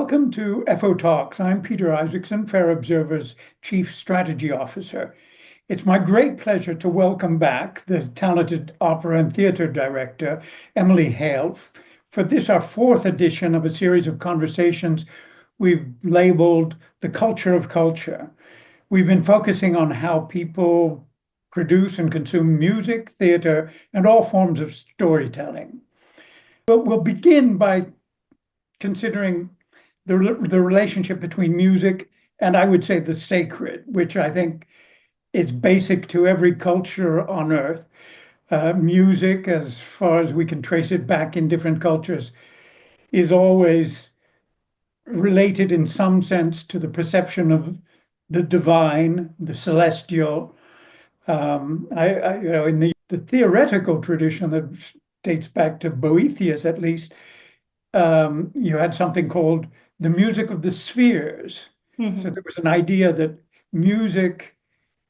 Welcome to FO Talks. I'm Peter Isackson, Fair Observer's Chief Strategy Officer. It's my great pleasure to welcome back the talented opera and theater director, Emily Hehl, for this, our fourth edition of a series of conversations we've labeled The Culture of Culture. We've been focusing on how people produce and consume music, theater, and all forms of storytelling. But we'll begin by considering the relationship between music and, I would say, the sacred, which I think is basic to every culture on earth. Music, as far as we can trace it back in different cultures, is always related in some sense to the perception of the divine, the celestial. In the theoretical tradition that dates back to Boethius, at least, you had something called the music of the spheres. Mm-hmm. So there was an idea that music,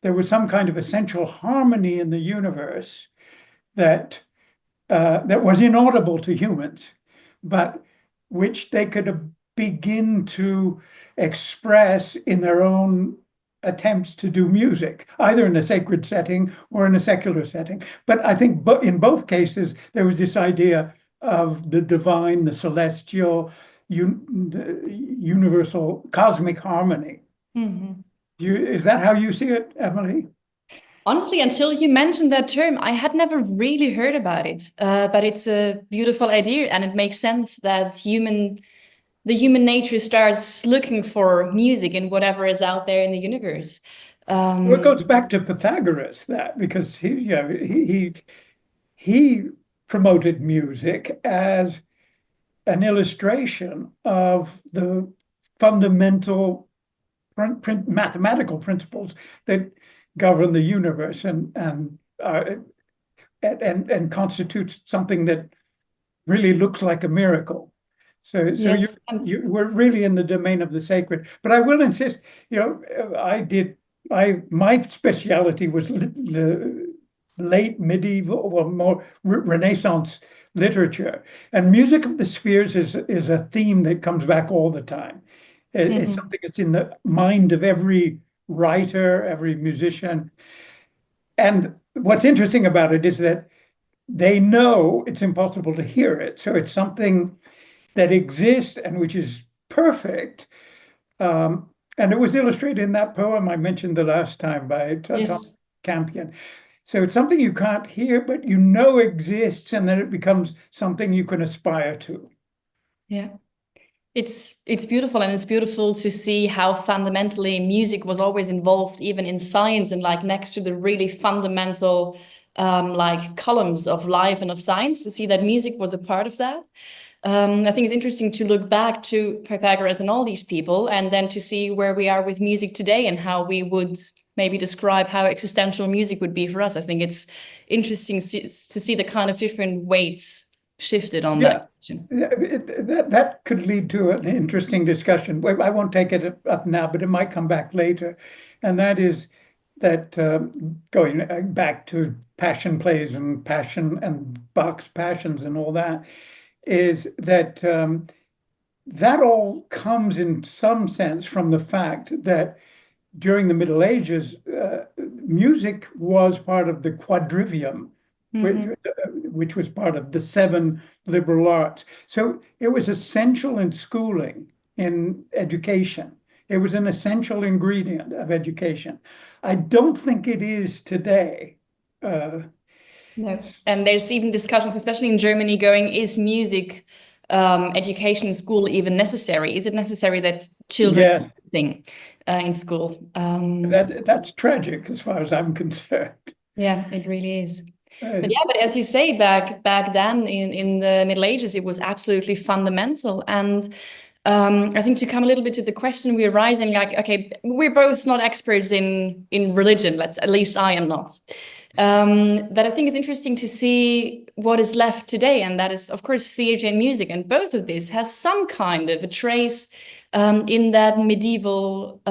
there was some kind of essential harmony in the universe that was inaudible to humans, but which they could begin to express in their own attempts to do music, either in a sacred setting or in a secular setting. But I think in both cases, there was this idea of the divine, the celestial, the universal cosmic harmony. Mm-hmm. Is that how you see it, Emily? Honestly, until you mentioned that term, I had never really heard about it. But it's a beautiful idea, and it makes sense that the human nature starts looking for music in whatever is out there in the universe. Well, it goes back to Pythagoras, because he promoted music as an illustration of the fundamental mathematical principles that govern the universe and constitutes something that really looks like a miracle. So yes. We're really in the domain of the sacred. But I will insist, my speciality was late medieval or more Renaissance literature, and music of the spheres is a theme that comes back all the time. It's something that's in the mind of every writer, every musician. And what's interesting about it is that they know it's impossible to hear it. So it's something that exists and which is perfect. And it was illustrated in that poem I mentioned the last time by Tom Campion. So it's something you can't hear, but you know exists, and then it becomes something you can aspire to. Yeah. It's beautiful, and it's beautiful to see how fundamentally music was always involved, even in science, and like next to the really fundamental columns of life and of science, to see that music was a part of that. I think it's interesting to look back to Pythagoras and all these people, and then to see where we are with music today and how we would maybe describe how existential music would be for us. I think it's interesting to see the kind of different weights shifted on that question. That could lead to an interesting discussion. I won't take it up now, but it might come back later. And that is that going back to passion plays and passion and Bach's passions and all that, is that that all comes in some sense from the fact that during the Middle Ages, music was part of the quadrivium, which was part of the 7 liberal arts. So it was essential in schooling, in education. It was an essential ingredient of education. I don't think it is today. No, and there's even discussions, especially in Germany, going, is music education in school even necessary? Is it necessary that children sing in school? That's tragic as far as I'm concerned. Yeah, it really is. But as you say, back then in the Middle Ages, it was absolutely fundamental. And I think to come a little bit to the question we're raising, okay, we're both not experts in religion. At least I am not. But I think it's interesting to see what is left today, and that is, of course, theater and music. And both of this has some kind of a trace in that medieval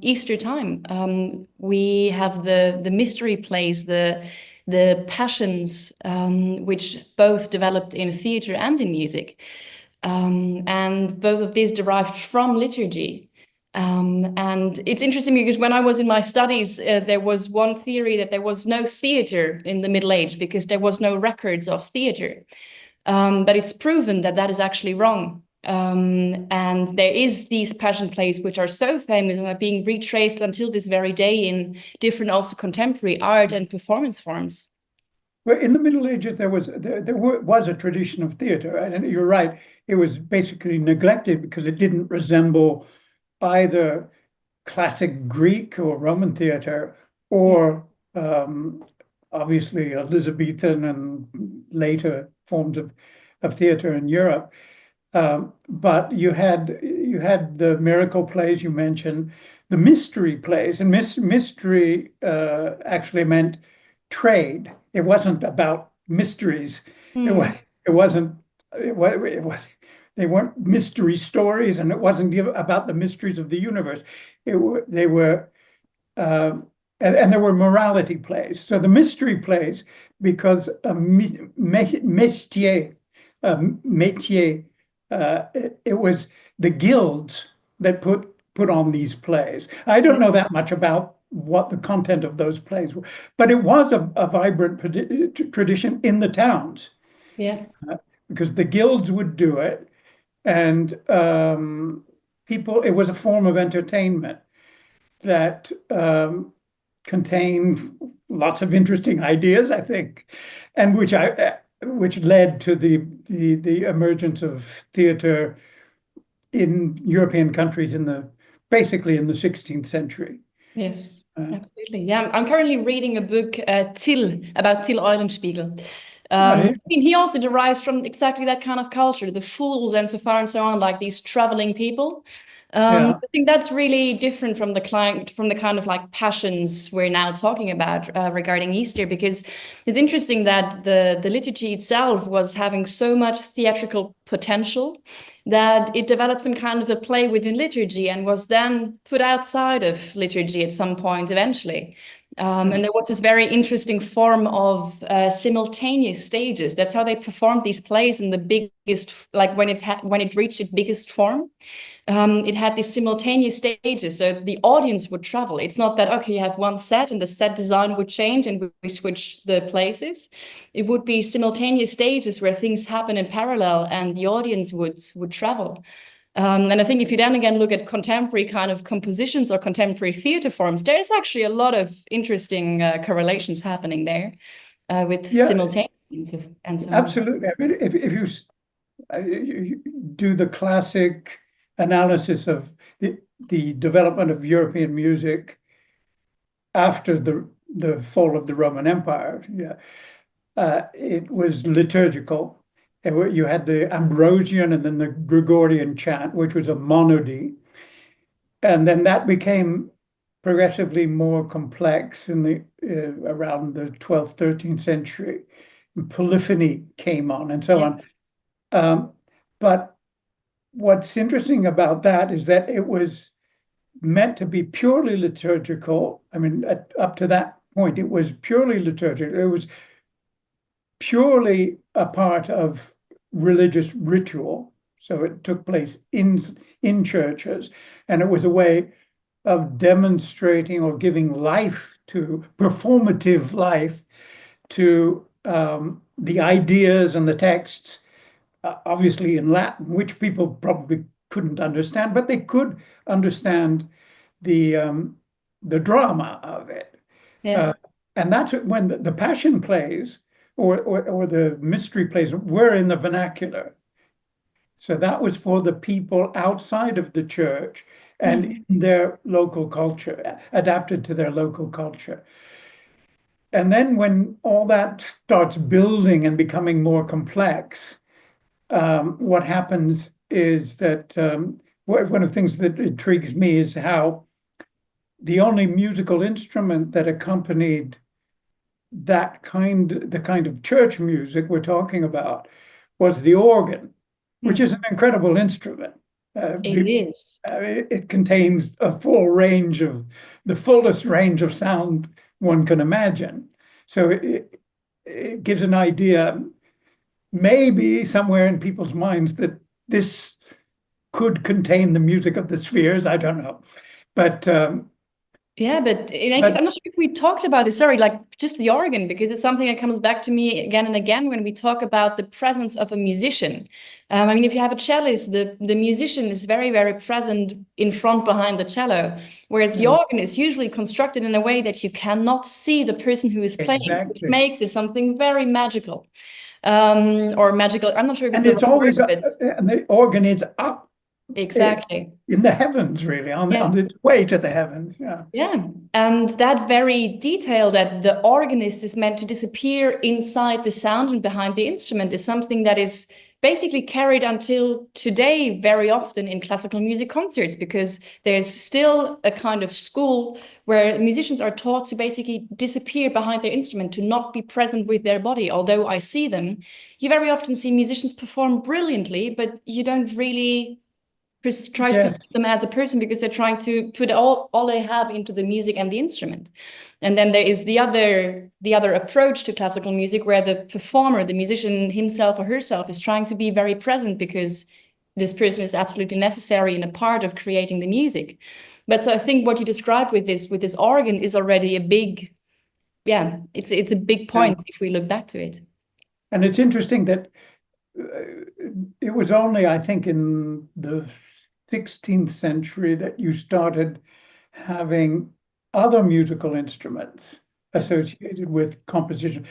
Easter time. We have the mystery plays, the passions, which both developed in theater and in music. And both of these derived from liturgy. And it's interesting because when I was in my studies, there was one theory that there was no theater in the Middle Age because there was no records of theater. But it's proven that that is actually wrong. And there is these passion plays which are so famous and are being retraced until this very day in different also contemporary art and performance forms. Well, in the Middle Ages, there was a tradition of theater, and you're right, it was basically neglected because it didn't resemble either classic Greek or Roman theater or obviously Elizabethan and later forms of theater in Europe. But you had the miracle plays you mentioned, the mystery plays, and mystery actually meant trade. It wasn't about mysteries. It wasn't. They weren't mystery stories, and it wasn't about the mysteries of the universe. They were, and there were morality plays. So the mystery plays, because métier, it was the guilds that put on these plays. I don't know that much about what the content of those plays were, but it was a vibrant tradition in the towns. Yeah. Because the guilds would do it, and it was a form of entertainment that contained lots of interesting ideas, I think, and which led to the emergence of theater in European countries basically in the 16th century. Yes, absolutely. Yeah, I'm currently reading a book, Till, about Till Eulenspiegel. I mean, he also derives from exactly that kind of culture, the fools and so far and so on, like these traveling people. I think that's really different from the kind of like passions we're now talking about regarding Easter, because it's interesting that the liturgy itself was having so much theatrical potential that it developed some kind of a play within liturgy and was then put outside of liturgy at some point eventually. And there was this very interesting form of simultaneous stages. That's how they performed these plays in the biggest, like when it reached its biggest form. It had these simultaneous stages, so the audience would travel. It's not that, okay, you have one set and the set design would change and we switch the places. It would be simultaneous stages where things happen in parallel and the audience would travel. And I think if you then again look at contemporary kind of compositions or contemporary theater forms, there's actually a lot of interesting correlations happening there with simultaneous and so on. Absolutely. I mean, if you do the classic analysis of the development of European music after the fall of the Roman Empire, it was liturgical. You had the Ambrosian and then the Gregorian chant, which was a monody. And then that became progressively more complex in around the 12th, 13th century. Polyphony came on and so on. But what's interesting about that is that it was meant to be purely liturgical. I mean, up to that point, it was purely liturgical. It was purely a part of religious ritual. So it took place in churches, and it was a way of demonstrating or giving life to, performative life to the ideas and the texts, obviously in Latin, which people probably couldn't understand, but they could understand the drama of it. And that's when the Passion plays or the mystery plays were in the vernacular. So that was for the people outside of the church and in their local culture, adapted to their local culture. And then when all that starts building and becoming more complex, what happens is that one of the things that intrigues me is how the only musical instrument that accompanied the kind of church music we're talking about was the organ, which is an incredible instrument. It is. It contains the fullest range of sound one can imagine. So it gives an idea, maybe somewhere in people's minds, that this could contain the music of the spheres. I don't know, but yeah, but in any case, I'm not sure if we talked about this. Sorry, like just the organ, because it's something that comes back to me again and again when we talk about the presence of a musician. I mean, if you have a cellist, the musician is very, very present in front behind the cello, whereas the organ is usually constructed in a way that you cannot see the person who is playing, which makes it something very magical. Or magical. I'm not sure if it's the right word, and the organ is up. Exactly. In the heavens, really, on its way to the heavens. Yeah. Yeah. And that very detail that the organist is meant to disappear inside the sound and behind the instrument is something that is basically carried until today very often in classical music concerts, because there's still a kind of school where musicians are taught to basically disappear behind their instrument, to not be present with their body. Although I see them, you very often see musicians perform brilliantly, but you don't really try to perceive them as a person, because they're trying to put all they have into the music and the instrument. And then there is the other approach to classical music, where the performer, the musician himself or herself, is trying to be very present, because this person is absolutely necessary in a part of creating the music. But so I think what you described with this organ is already a big, it's a big point if we look back to it. And it's interesting that it was only, I think, in the 16th century that you started having other musical instruments associated with composition,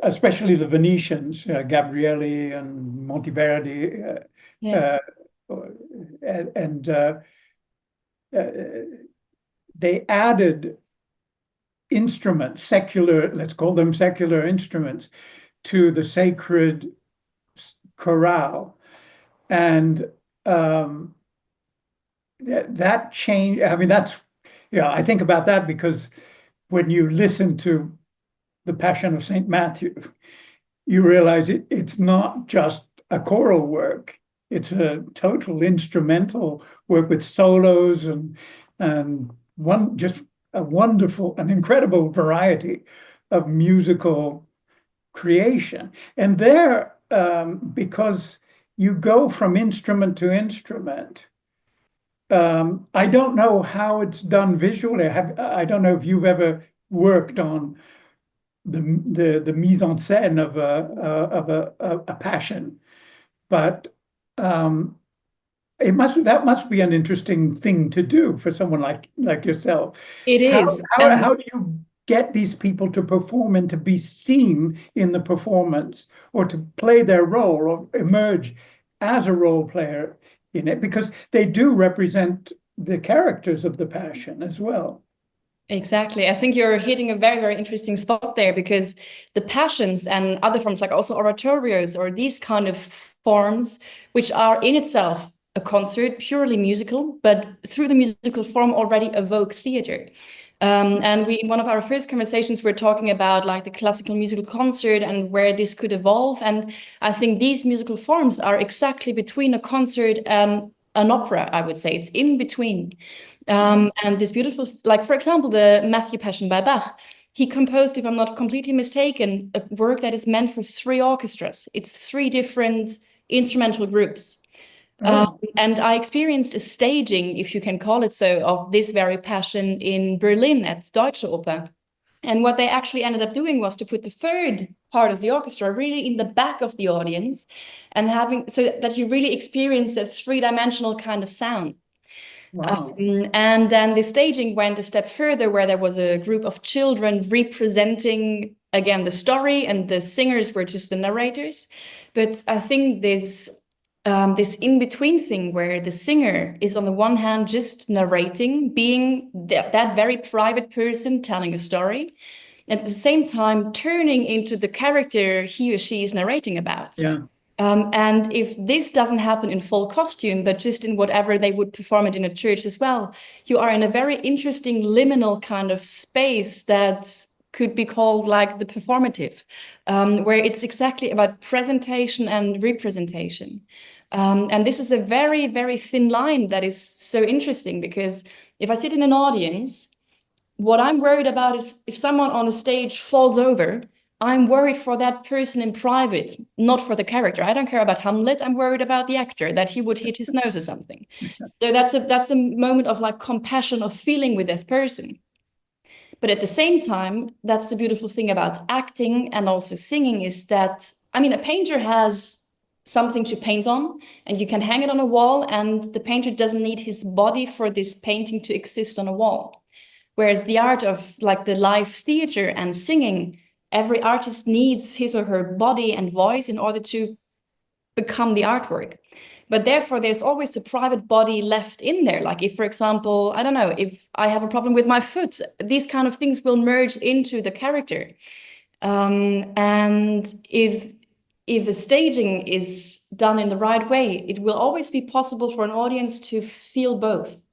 especially the Venetians, Gabrieli and Monteverdi, and they added instruments, secular, let's call them secular instruments, to the sacred chorale. And that change, I mean, I think about that because when you listen to the Passion of St. Matthew, you realize it's not just a choral work, it's a total instrumental work with solos and just a wonderful and incredible variety of musical creation. And there, because you go from instrument to instrument, I don't know how it's done visually. I don't know if you've ever worked on the mise en scène of a passion, but that must be an interesting thing to do for someone like yourself. It is. How do you get these people to perform and to be seen in the performance, or to play their role or emerge as a role player in it, because they do represent the characters of the Passion as well? Exactly. I think you're hitting a very, very interesting spot there, because the Passions and other forms, like also oratorios or these kind of forms, which are in itself a concert, purely musical, but through the musical form already evoke theater. And in one of our first conversations, we're talking about like the classical musical concert and where this could evolve. And I think these musical forms are exactly between a concert and an opera, I would say. It's in between. And this beautiful, like, for example, the Matthew Passion by Bach, he composed, if I'm not completely mistaken, a work that is meant for 3 orchestras. It's 3 different instrumental groups. And I experienced a staging, if you can call it so, of this very Passion in Berlin at Deutsche Oper. And what they actually ended up doing was to put the 3rd part of the orchestra really in the back of the audience, and having so that you really experience a 3-dimensional kind of sound. Wow. And then the staging went a step further, where there was a group of children representing again the story, and the singers were just the narrators. But I think this in-between thing, where the singer is on the one hand just narrating, being that very private person telling a story, and at the same time turning into the character he or she is narrating about. Yeah. And if this doesn't happen in full costume, but just in whatever they would perform it in a church as well, you are in a very interesting liminal kind of space that could be called like the performative, where it's exactly about presentation and representation. And this is a very, very thin line that is so interesting, because if I sit in an audience, what I'm worried about is if someone on a stage falls over, I'm worried for that person in private, not for the character. I don't care about Hamlet. I'm worried about the actor, that he would hit his nose or something. So that's a moment of like compassion, of feeling with this person. But at the same time, that's the beautiful thing about acting and also singing, is that, I mean, a painter has something to paint on and you can hang it on a wall, and the painter doesn't need his body for this painting to exist on a wall. Whereas the art of like the live theater and singing, every artist needs his or her body and voice in order to become the artwork. But therefore, there's always the private body left in there. Like if, for example, I don't know, if I have a problem with my foot, these kind of things will merge into the character. And if a staging is done in the right way, it will always be possible for an audience to feel both.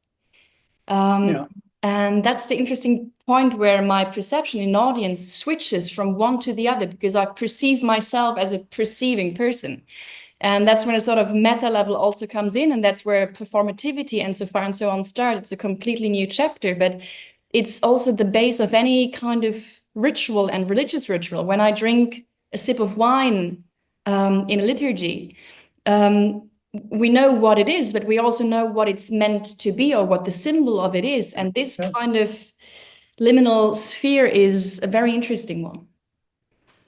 And that's the interesting point where my perception in audience switches from one to the other, because I perceive myself as a perceiving person. And that's when a sort of meta level also comes in, and that's where performativity and so far and so on start. It's a completely new chapter, but it's also the base of any kind of ritual and religious ritual. When I drink a sip of wine in a liturgy, we know what it is, but we also know what it's meant to be, or what the symbol of it is. And this kind of liminal sphere is a very interesting one.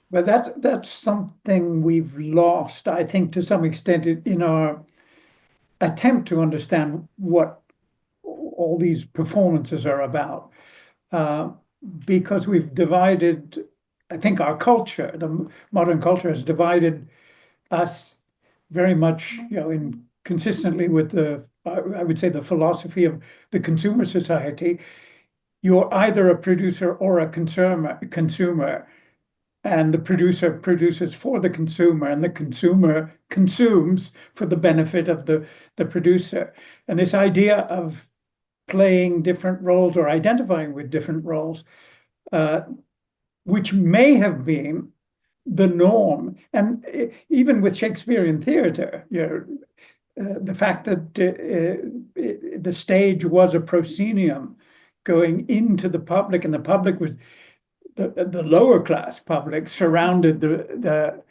But that's something we've lost, I think, to some extent in our attempt to understand what all these performances are about, because we've divided, I think our culture, the modern culture has divided us very much, consistently with I would say the philosophy of the consumer society. You're either a producer or a consumer. And the producer produces for the consumer, and the consumer consumes for the benefit of the producer. And this idea of playing different roles or identifying with different roles, which may have been the norm, and even with Shakespearean theater, the fact that the stage was a proscenium going into the public, and the public was the lower class public surrounded the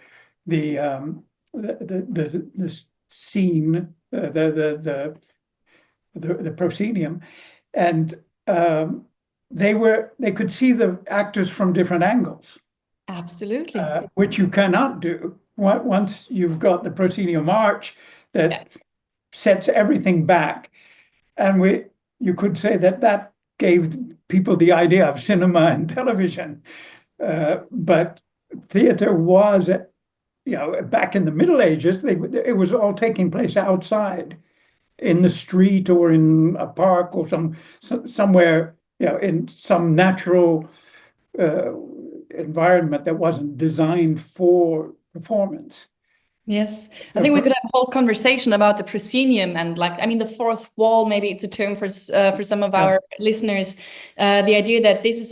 scene, the proscenium, and they could see the actors from different angles. Absolutely. Which you cannot do once you've got the proscenium arch that sets everything back, and you could say that gave people the idea of cinema and television, but theater was, back in the Middle Ages, it was all taking place outside, in the street or in a park or somewhere, in some natural environment that wasn't designed for performance. Yes, I think we could have a whole conversation about the proscenium and, like, I mean, the fourth wall. Maybe it's a term for some of our listeners. The idea that this is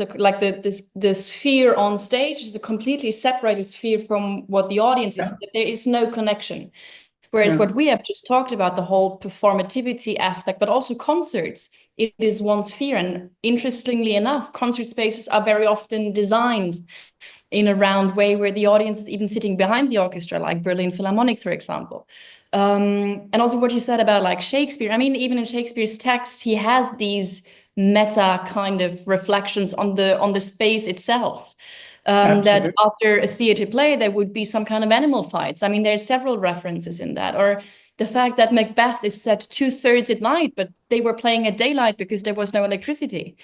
the sphere on stage is a completely separated sphere from what the audience is. That there is no connection. Whereas what we have just talked about, the whole performativity aspect, but also concerts, it is one sphere. And interestingly enough, concert spaces are very often designed in a round way where the audience is even sitting behind the orchestra, like Berlin Philharmonics, for example. And also what you said about like Shakespeare. I mean, even in Shakespeare's texts, he has these meta kind of reflections on the space itself. That after a theater play, there would be some kind of animal fights. I mean, there's several references in that. Or the fact that Macbeth is set 2/3 at night, but they were playing at daylight because there was no electricity.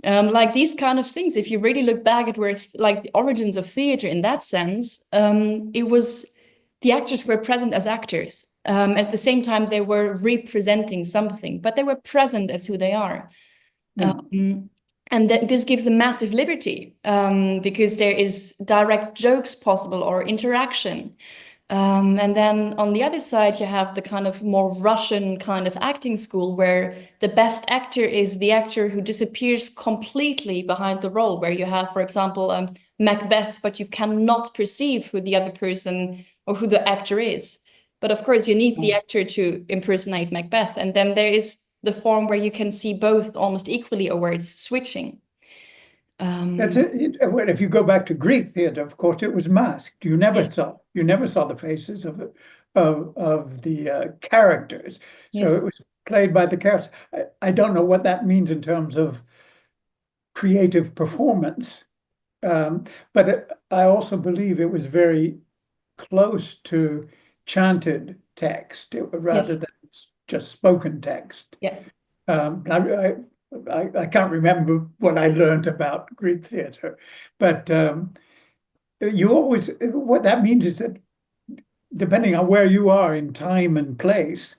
Like these kind of things, if you really look back at where like the origins of theater in that sense, it was the actors were present as actors. At the same time, they were representing something, but they were present as who they are. And this gives a massive liberty because there is direct jokes possible or interaction. And then on the other side, you have the kind of more Russian kind of acting school where the best actor is the actor who disappears completely behind the role, where you have, for example, Macbeth, but you cannot perceive who the other person or who the actor is. But of course, you need the actor to impersonate Macbeth. And then there is the form where you can see both almost equally, or where it's switching. That's it. Well, if you go back to Greek theater, of course, it was masked. You never Yes. saw the faces of the characters. So it Yes. was played by the characters. I don't know what that means in terms of creative performance, but I also believe it was very close to chanted text rather Yes. than just spoken text. Yeah. I can't remember what I learned about Greek theater, but what that means is that depending on where you are in time and place,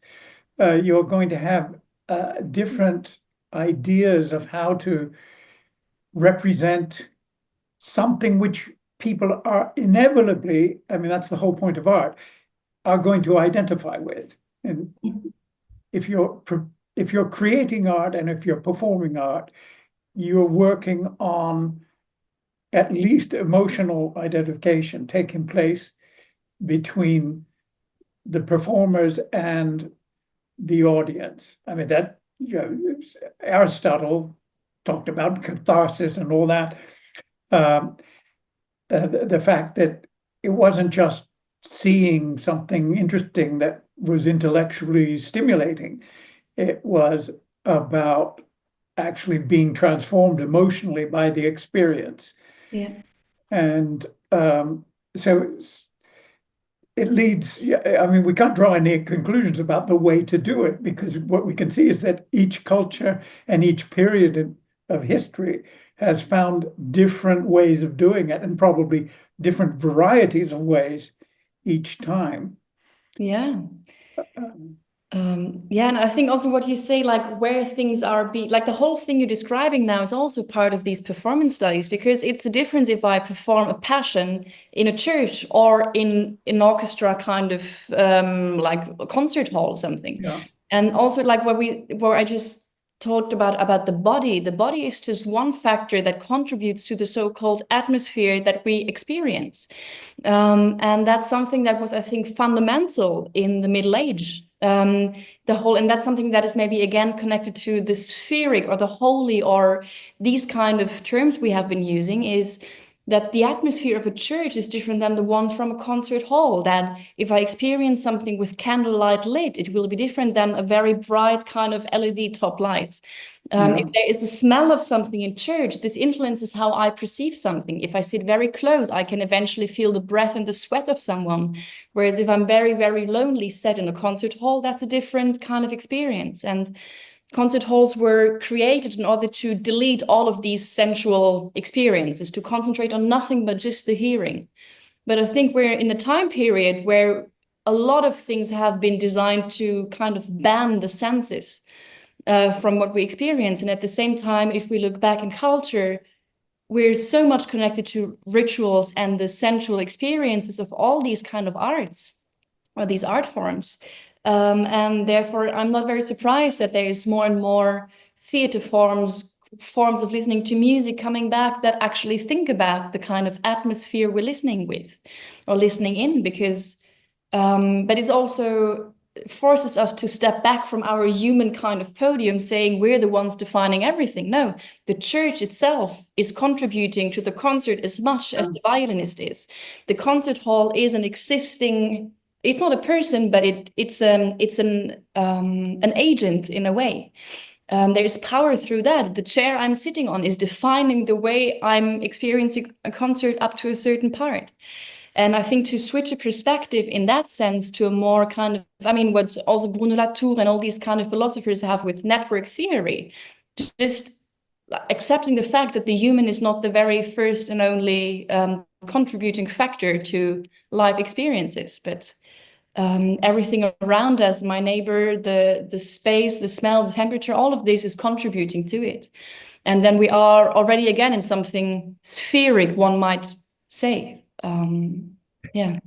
you're going to have different ideas of how to represent something which people are inevitably, I mean, that's the whole point of art, are going to identify with. And if you're creating art and if you're performing art, you're working on at least emotional identification taking place between the performers and the audience. I mean, that, Aristotle talked about catharsis and all that. The fact that it wasn't just seeing something interesting that was intellectually stimulating. It was about actually being transformed emotionally by the experience. Yeah. And so it leads, I mean, we can't draw any conclusions about the way to do it because what we can see is that each culture and each period of history has found different ways of doing it and probably different varieties of ways each time. Yeah. Yeah, and I think also what you say, like where things are like the whole thing you're describing now is also part of these performance studies, because it's a difference if I perform a passion in a church or in an orchestra kind of like a concert hall or something. Yeah. And also like where I just talked about the body. The body is just one factor that contributes to the so-called atmosphere that we experience. And that's something that was, I think, fundamental in the Middle Age. And that's something that is maybe again connected to the spheric or the holy or these kind of terms we have been using, is that the atmosphere of a church is different than the one from a concert hall. That if I experience something with candlelight lit, it will be different than a very bright kind of LED top light. If there is a smell of something in church, this influences how I perceive something. If I sit very close, I can eventually feel the breath and the sweat of someone. Whereas if I'm very, very lonely, set in a concert hall, that's a different kind of experience. And concert halls were created in order to delete all of these sensual experiences, to concentrate on nothing but just the hearing. But I think we're in a time period where a lot of things have been designed to kind of ban the senses from what we experience. And at the same time, if we look back in culture, we're so much connected to rituals and the sensual experiences of all these kind of arts or these art forms. And therefore, I'm not very surprised that there is more and more theater forms of listening to music coming back that actually think about the kind of atmosphere we're listening with or listening in, because but it's also forces us to step back from our human kind of podium saying we're the ones defining everything. No, the church itself is contributing to the concert as much as the violinist is. The concert hall is an existing, it's not a person, but it's an agent in a way. There's power through that. The chair I'm sitting on is defining the way I'm experiencing a concert up to a certain part. And I think to switch a perspective in that sense to a more kind of, I mean, what also Bruno Latour and all these kind of philosophers have with network theory, just accepting the fact that the human is not the very first and only contributing factor to life experiences, but everything around us, my neighbor, the space, the smell, the temperature, all of this is contributing to it. And then we are already again in something spheric, one might say. Yeah.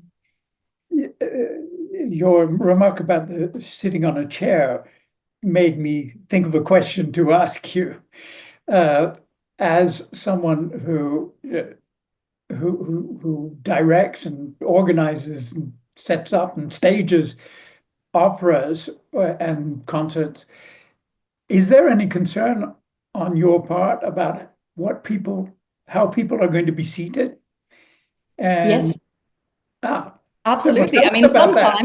Your remark about the sitting on a chair made me think of a question to ask you. As someone who directs and organizes and sets up and stages operas and concerts, is there any concern on your part about what people how people are going to be seated. And Yes. ah, so Absolutely. tell I us mean, about that.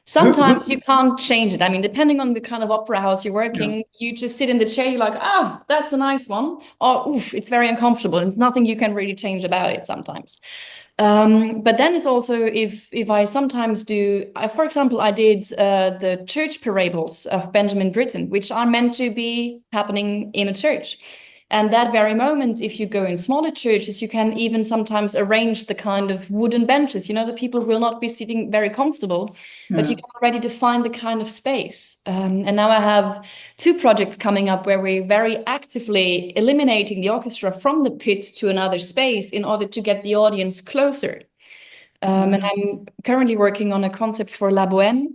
sometimes you can't change it. I mean, depending on the kind of opera house you're Yeah, working, you just sit in the chair, you're like, ah, that's a nice one. Or, oof, it's very uncomfortable. And nothing you can really change about it sometimes. But then it's also if I sometimes do, for example, I did the church parables of Benjamin Britten, which are meant to be happening in a church. And that very moment, if you go in smaller churches, you can even sometimes arrange the kind of wooden benches. You know, the people will not be sitting very comfortable, but you yeah. can already define the kind of space. And now I have two projects coming up where we're very actively eliminating the orchestra from the pit to another space in order to get the audience closer. And I'm currently working on a concept for La Bohème,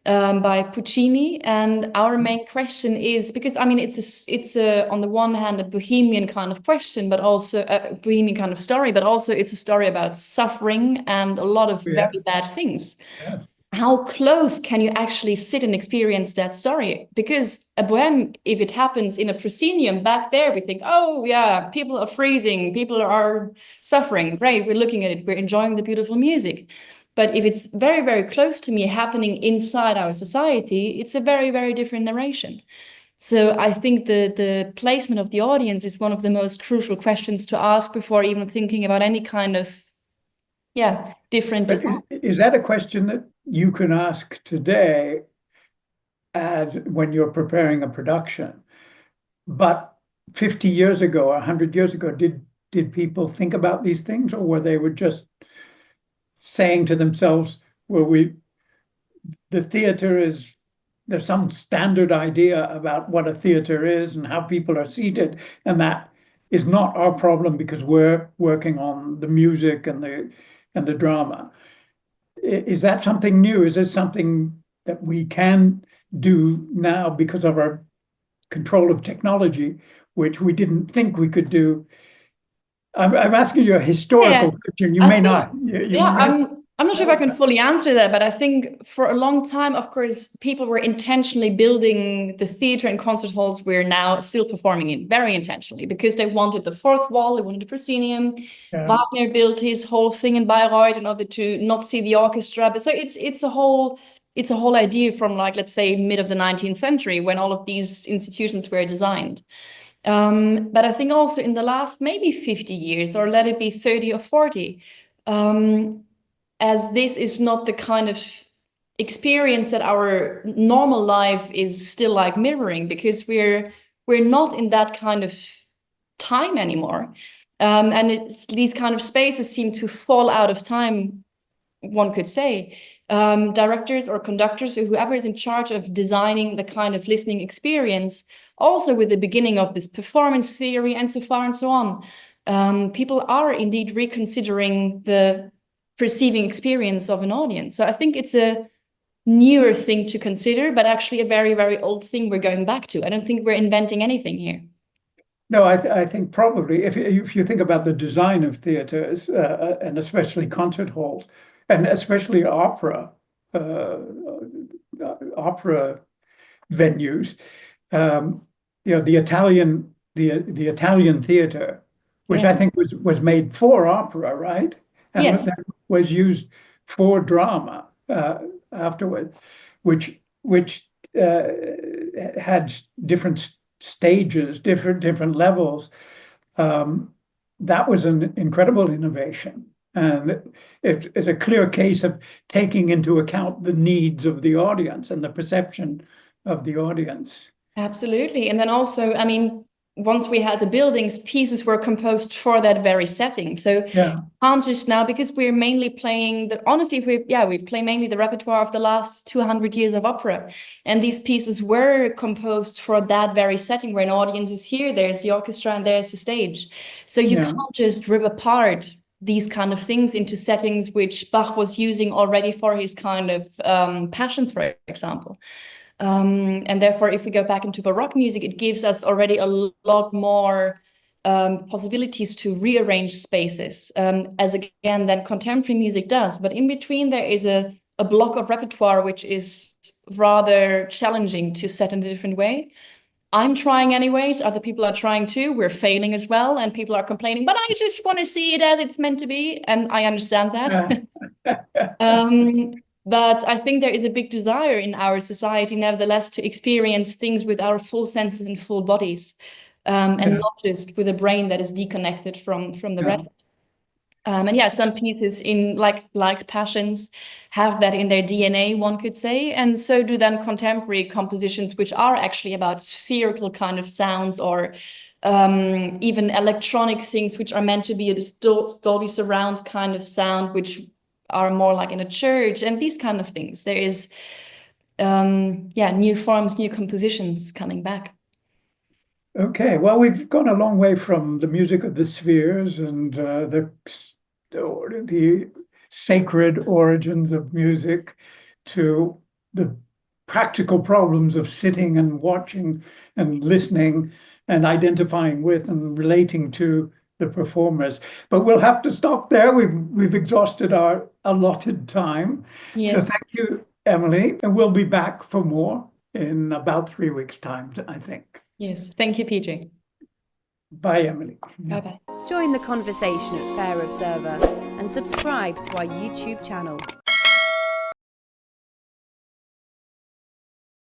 by Puccini, and our main question is, because I mean it's a on the one hand a bohemian kind of question, but also a bohemian kind of story, but also it's a story about suffering and a lot of Yeah, very bad things. yeah. How close can you actually sit and experience that story? Because a bohème, if it happens in a proscenium back there, we think, oh yeah, people are freezing, people are suffering. Great, we're looking at it, we're enjoying the beautiful music. But if it's very, very close to me happening inside our society, it's a very, very different narration. So I think the placement of the audience is one of the most crucial questions to ask before even thinking about any kind of, yeah, different But design. is that a question that you can ask today as when you're preparing a production? But 50 years ago, 100 years ago, did people think about these things, or were they just saying to themselves, well, the theater is, there's some standard idea about what a theater is and how people are seated, and that is not our problem because we're working on the music and the drama. Is that something new? Is this something that we can do now because of our control of technology, which we didn't think we could do? I'm asking you a Yeah, historical question. You I may think, not. You yeah, may I'm not sure if I can fully answer that, but I think for a long time, of course, people were intentionally building the theater and concert halls we're now still performing in, very intentionally, because they wanted the fourth wall, they wanted the proscenium. yeah, Wagner built his whole thing in Bayreuth in order to not see the orchestra. But so it's a whole idea from, like, let's say mid of the 19th century when all of these institutions were designed. But I think also in the last maybe 50 years, or let it be 30 or 40, as this is not the kind of experience that our normal life is still like mirroring, because we're not in that kind of time anymore. And these kind of spaces seem to fall out of time, one could say. Directors or conductors or whoever is in charge of designing the kind of listening experience, also with the beginning of this performance theory and so far and so on, people are indeed reconsidering the perceiving experience of an audience. So I think it's a newer thing to consider, but actually a very, very old thing we're going back to. I don't think we're inventing anything here. no, I think probably if you think about the design of theaters and especially concert halls and especially uh, opera venues, um, the Italian theater, which I Yeah. think was made for opera, right? And Yes. then was used for drama afterward, which had different stages, different levels. That was an incredible innovation. And it's a clear case of taking into account the needs of the audience and the perception of the audience. Absolutely. And then also, I mean, once we had the buildings, pieces were composed for that very setting. So Yeah, can't just now, because we're mainly playing the, honestly, if we play mainly the repertoire of the last 200 years of opera. And these pieces were composed for that very setting where an audience is here, there's the orchestra and there's the stage. So you yeah, can't just rip apart these kind of things into settings which Bach was using already for his kind of passions, for example. And therefore, if we go back into Baroque music, it gives us already a lot more possibilities to rearrange spaces, as again, than contemporary music does. But in between, there is a block of repertoire which is rather challenging to set in a different way. I'm trying anyways, other people are trying too, we're failing as well, and people are complaining, but I just want to see it as it's meant to be, and I understand that. But I think there is a big desire in our society, nevertheless, to experience things with our full senses and full bodies, and not just with a brain that is deconnected from the rest. And yeah, some pieces in like Passions have that in their DNA, one could say, and so do then contemporary compositions, which are actually about spherical kind of sounds, or even electronic things, which are meant to be a Dolby surround kind of sound, which are more like in a church, and these kind of things. There is, new forms, new compositions coming back. Okay, well, we've gone a long way from the music of the spheres and the sacred origins of music to the practical problems of sitting and watching and listening and identifying with and relating to the performers. But we'll have to stop there. We've exhausted our allotted time. Yes. So thank you, Emily, and we'll be back for more in about 3 weeks' time, I think. Yes, thank you, PJ. Bye, Emily. Bye-bye. Join the conversation at Fair Observer and subscribe to our YouTube channel.